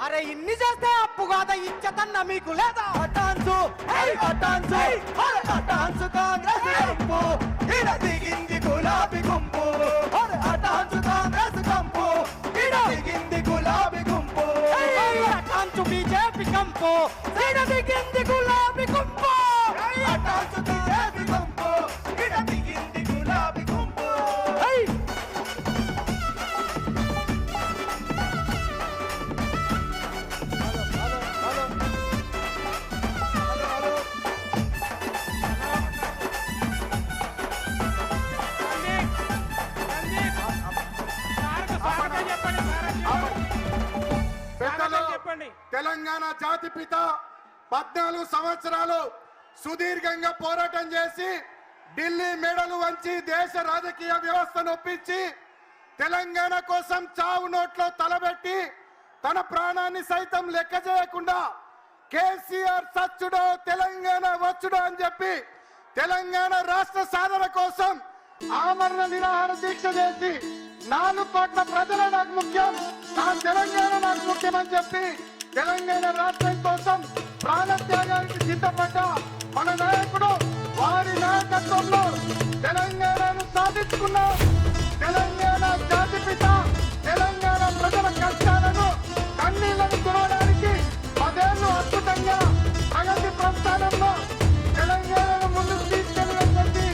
అరే ఇన్ని చేస్తే అప్పు కాదా ఇచ్చతన్న మీకు లేదా అటాన్సు అటాన్సు అటాన్సు కాంగ్రెస్ కంపు ఇడ దిగింది గులాబీ గుంపు అటాన్సు కాంగ్రెస్ కంపు ఇడ దిగింది గులాబీ గుంపు అటాన్సు బీజేపీ కంపు ఇడ దిగింది గులాబీ గుంపు అటాన్సు బీజేపీ కంపు ఇడ దిగింది గులాబీ గుంపు తెలంగాణ జాతిపిత 14 సంవత్సరాలు సుదీర్ఘంగా పోరాటం చేసి ఢిల్లీ మెడలు వంచి దేశ రాజకీయ వ్యవస్థను ఒప్పించి తెలంగాణ కోసం చావు నోట్లో తలబెట్టి తన ప్రాణాన్ని సైతం లెక్క చేయకుండా కేసీఆర్ సచ్చుడో తెలంగాణ వచ్చుడో అని చెప్పి తెలంగాణ రాష్ట్ర సాధన కోసం ఆమరణ నిరాహార దీక్ష చేసి 4 కోట్ల ప్రజలు నాకు ముఖ్యం, నా తెలంగాణ నాకు ముఖ్యమని చెప్పి తెలంగాణ రాష్ట్రం కోసం ప్రాణత్యాగానికి సిద్ధపడ్డ మన నాయకుడు వారి నాయకత్వంలో తెలంగాణను సాధించుకున్నాం. తెలంగాణ జాతిపిత తెలంగాణ ప్రజల కష్టాలను కన్నీళ్లను తుడవడానికి 10 ఏళ్లు అద్భుతంగా ప్రగతి ప్రస్థానంలో తెలంగాణను ముందుకు తీసుకెళ్ళినటువంటి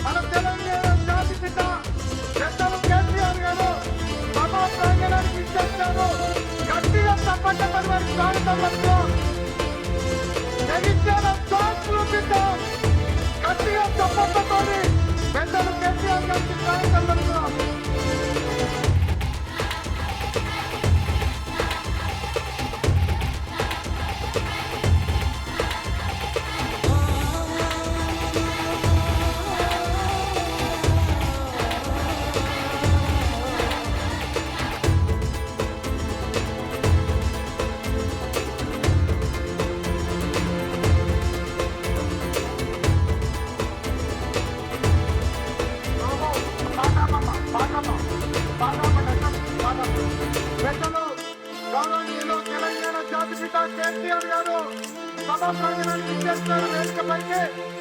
మన తెలంగాణ జాతిపిత పెద్దలు కేసీఆర్ గారు సభా ప్రాంగణానికి ఇచ్చేస్తారు. గట్టిగా తప్పట్టమని వారి స్వాగతంలో జగిత్యాల సాంగ్ చూపిద్దాం. గట్టిగా తప్పట్టతో పెద్దలు కేసీఆర్ గారికి స్వాగతం. పెద్దలు గౌరవనీయులు తెలంగాణ జాతిపిత కేసీఆర్ గారు సభా ప్రాంగణానికి ఇచ్చేస్తున్నారు. వేదికపైకి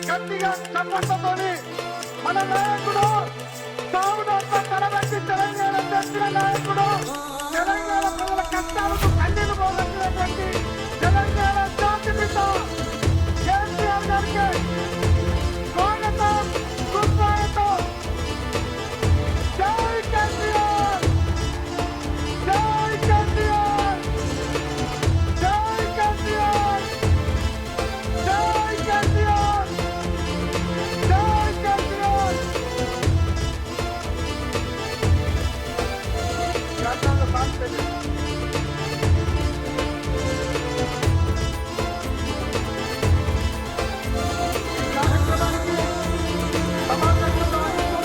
గట్టిగా చప్పట్లతోని మన నాయకుడు సాగునోట్ల తలబెట్టి తెలంగాణ తెచ్చిన నాయకుడు తెలంగాణ ప్రజల కష్టాలకు కన్నీరు పోగొట్టినటువంటి తెలంగాణ జాతిపిత కేసీఆర్ గారికి స్వాగతం సుస్వాగతం. జై కేసీఆర్, జై కేసీఆర్, జై కేసీఆర్, జై కేసీఆర్, జై కేసీఆర్. గతంలో పాల్గొని కార్యక్రమానికి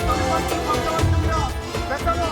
సమాజంలో పెద్దలు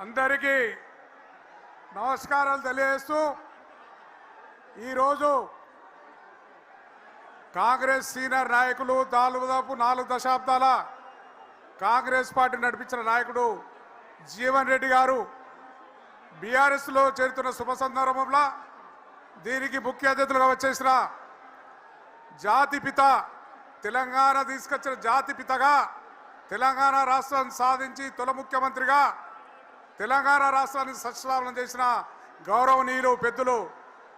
అందరికీ నమస్కారాలు తెలియజేస్తూ ఈరోజు కాంగ్రెస్ సీనియర్ నాయకులు దాదాపు 4 దశాబ్దాల కాంగ్రెస్ పార్టీ నడిపించిన నాయకుడు జీవన్ రెడ్డి గారు బీఆర్ఎస్లో చేరుతున్న శుభ సందర్భంలో దీనికి ముఖ్య అతిథులుగా వచ్చేసిన జాతిపిత తెలంగాణ తీసుకొచ్చిన జాతిపితగా తెలంగాణ రాష్ట్రాన్ని సాధించి తొలి ముఖ్యమంత్రిగా తెలంగాణ రాష్ట్రాన్ని సస్యశ్యామలం చేసిన గౌరవనీయులు పెద్దలు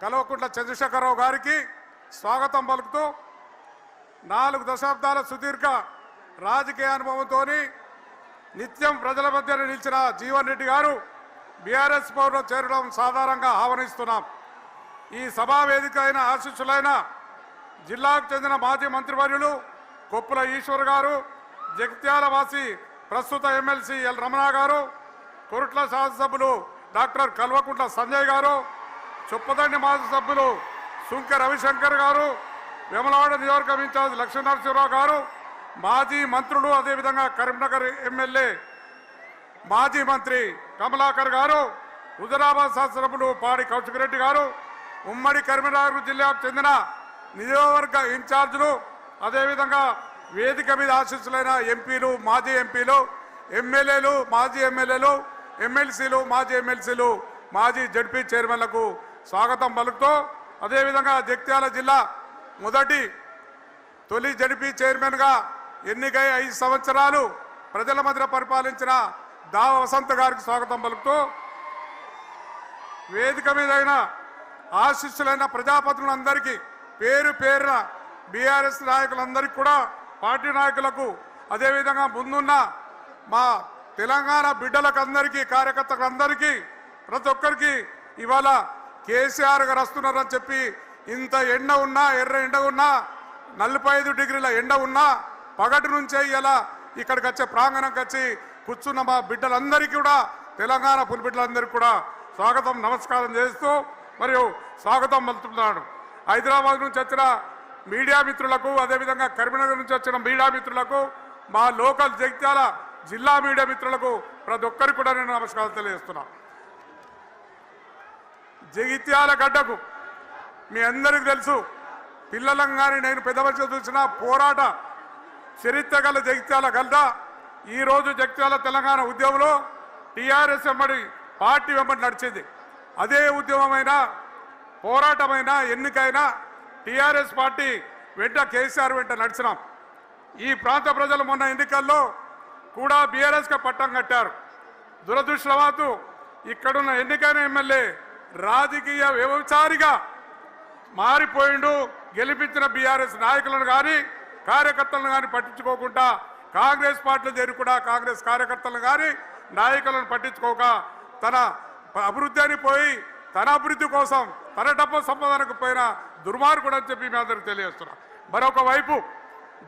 కల్వకుంట్ల చంద్రశేఖరరావు గారికి స్వాగతం పలుకుతూ 4 దశాబ్దాల సుదీర్ఘ రాజకీయ అనుభవంతో నిత్యం ప్రజల మధ్య నిలిచిన జీవన్ రెడ్డి గారు బీఆర్ఎస్ పౌరులు చేరడం సాధారణంగా ఆహ్వానిస్తున్నాం. ఈ సభా వేదిక అయిన ఆశీస్సులైన జిల్లాకు చెందిన మాజీ మంత్రివర్యులు కొప్పుల ఈశ్వర్ గారు, జగిత్యాల వాసి ప్రస్తుత ఎమ్మెల్సీ ఎల్ రమణ గారు, కొరుట్ల శాసనసభ్యులు డాక్టర్ కల్వకుంట్ల సంజయ్ గారు, చొప్పదండి మాజీ సభ్యులు సుంకె రవిశంకర్ గారు, వేములవాడ నియోజకవర్గం ఇన్ఛార్జ్ లక్ష్మీనరసింహరావు గారు, మాజీ మంత్రులు అదేవిధంగా కరీంనగర్ ఎమ్మెల్యే మాజీ మంత్రి కమలాకర్ గారు, హుజరాబాద్ శాసనసభ్యులు పాడి కౌశిక్ గారు, ఉమ్మడి కరీంనగర్ జిల్లాకు చెందిన నియోజకవర్గ ఇన్ఛార్జీలు, అదేవిధంగా వేదిక మీద ఆశీస్సులైన ఎంపీలు, మాజీ ఎంపీలు, ఎమ్మెల్యేలు, మాజీ ఎమ్మెల్యేలు, ఎమ్మెల్సీలు, మాజీ ఎమ్మెల్సీలు, మాజీ జడ్పీ చైర్మన్లకు స్వాగతం పలుకుతూ అదేవిధంగా జగిత్యాల జిల్లా తొలి జడ్పీ చైర్మన్గా ఎన్నికై 5 సంవత్సరాలు ప్రజల మధ్య పరిపాలించిన దావ వసంత గారికి స్వాగతం పలుకుతూ వేదిక మీద అయిన ఆశీస్సులైన ప్రజాప్రతినిధులందరికీ పేరు పేరున బీఆర్ఎస్ నాయకులందరికీ కూడా పార్టీ నాయకులకు అదేవిధంగా ముందున్న మా తెలంగాణ బిడ్డలకు అందరికీ కార్యకర్తలందరికీ ప్రతి ఒక్కరికి ఇవాళ కేసీఆర్ గారు వస్తున్నారని చెప్పి ఇంత ఎండ ఉన్నా ఎర్ర ఎండ ఉన్నా 45 డిగ్రీల ఎండ ఉన్నా పగటి నుంచే ఇలా ఇక్కడికి వచ్చే ప్రాంగణంకి వచ్చి కూర్చున్న మా బిడ్డలందరికీ కూడా తెలంగాణ పులి బిడ్డలందరికీ కూడా స్వాగతం నమస్కారం చేస్తూ మరియు స్వాగతం పలుకుతున్నాడు. హైదరాబాద్ నుంచి వచ్చిన మీడియా మిత్రులకు అదేవిధంగా కరీంనగర్ నుంచి వచ్చిన మీడియా మిత్రులకు మా లోకల్ జగిత్యాల జిల్లా మీడియా మిత్రులకు ప్రతి ఒక్కరికి కూడా నేను నమస్కారం తెలియజేస్తున్నా. జగిత్యాల గడ్డకు మీ అందరికీ తెలుసు, పిల్లలం కానీ నేను పెద్ద వయసులో చూసిన పోరాట చరిత్ర గల జగిత్యాల గడ్డ. ఈరోజు జగిత్యాల తెలంగాణ ఉద్యమంలో టీఆర్ఎస్ వెంబడి పార్టీ వెంబడి నడిచింది. అదే ఉద్యమమైన పోరాటమైన ఎన్నికైనా టీఆర్ఎస్ పార్టీ వెంట కేసీఆర్ వెంట నడిచినాం. ఈ ప్రాంత ప్రజలు మొన్న ఎన్నికల్లో కూడా బీఆర్ఎస్కి పట్టం కట్టారు. దురదృష్టవశాత్తు ఇక్కడున్న ఎన్నికైన ఎమ్మెల్యే రాజకీయ వ్యభిచారిగా మారిపోయిండు. గెలిపించిన బీఆర్ఎస్ నాయకులను కానీ కార్యకర్తలను కానీ పట్టించుకోకుండా కాంగ్రెస్ పార్టీలో చేరి కూడా కాంగ్రెస్ కార్యకర్తలను కానీ నాయకులను పట్టించుకోక తన అభివృద్ధి అని పోయి తన అభివృద్ధి కోసం తన డబ్బు సంపాదనకు పోయిన దుర్మార్గుడు అని చెప్పి మీ అందరికీ తెలియజేస్తున్నా. మరొక వైపు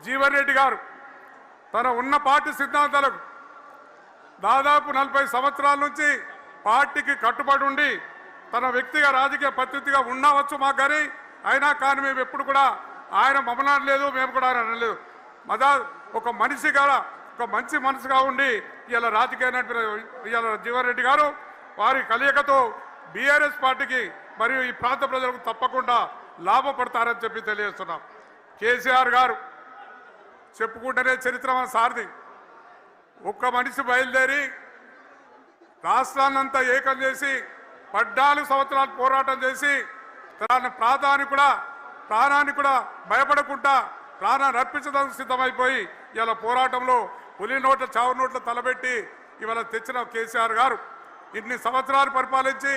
జీవన్ రెడ్డి గారు తన ఉన్న పార్టీ సిద్ధాంతాలకు దాదాపు 40 సంవత్సరాల నుంచి పార్టీకి కట్టుబడి ఉండి తన వ్యక్తిగా రాజకీయ పరిస్థితిగా ఉండవచ్చు మాకు కానీ అయినా కానీ మేము ఎప్పుడు కూడా ఆయన మమ్మల్ని అనలేదు, మేము కూడా ఆయన అనలేదు. ఒక మనిషిగా ఒక మంచి మనసుగా ఉండి ఇలా రాజకీయ ఇవాళ జీవన్ రెడ్డి గారు వారి కలయికతో బీఆర్ఎస్ పార్టీకి మరియు ఈ ప్రాంత ప్రజలకు తప్పకుండా లాభపడతారని చెప్పి తెలియజేస్తున్నాం. కేసీఆర్ గారు చెప్పుకుంటేనే చరిత్ర మన సారథి. ఒక్క మనిషి బయలుదేరి రాష్ట్రాన్నంతా ఏకం చేసి 14 సంవత్సరాలు పోరాటం చేసి తన ప్రాణాన్ని కూడా భయపడకుండా ప్రాణాన్ని అర్పించడానికి సిద్ధమైపోయి ఇలా పోరాటంలో పులి నోట్ల చావు నోట్ల తలబెట్టి ఇవాళ తెచ్చిన కేసీఆర్ గారు ఇన్ని సంవత్సరాలు పరిపాలించి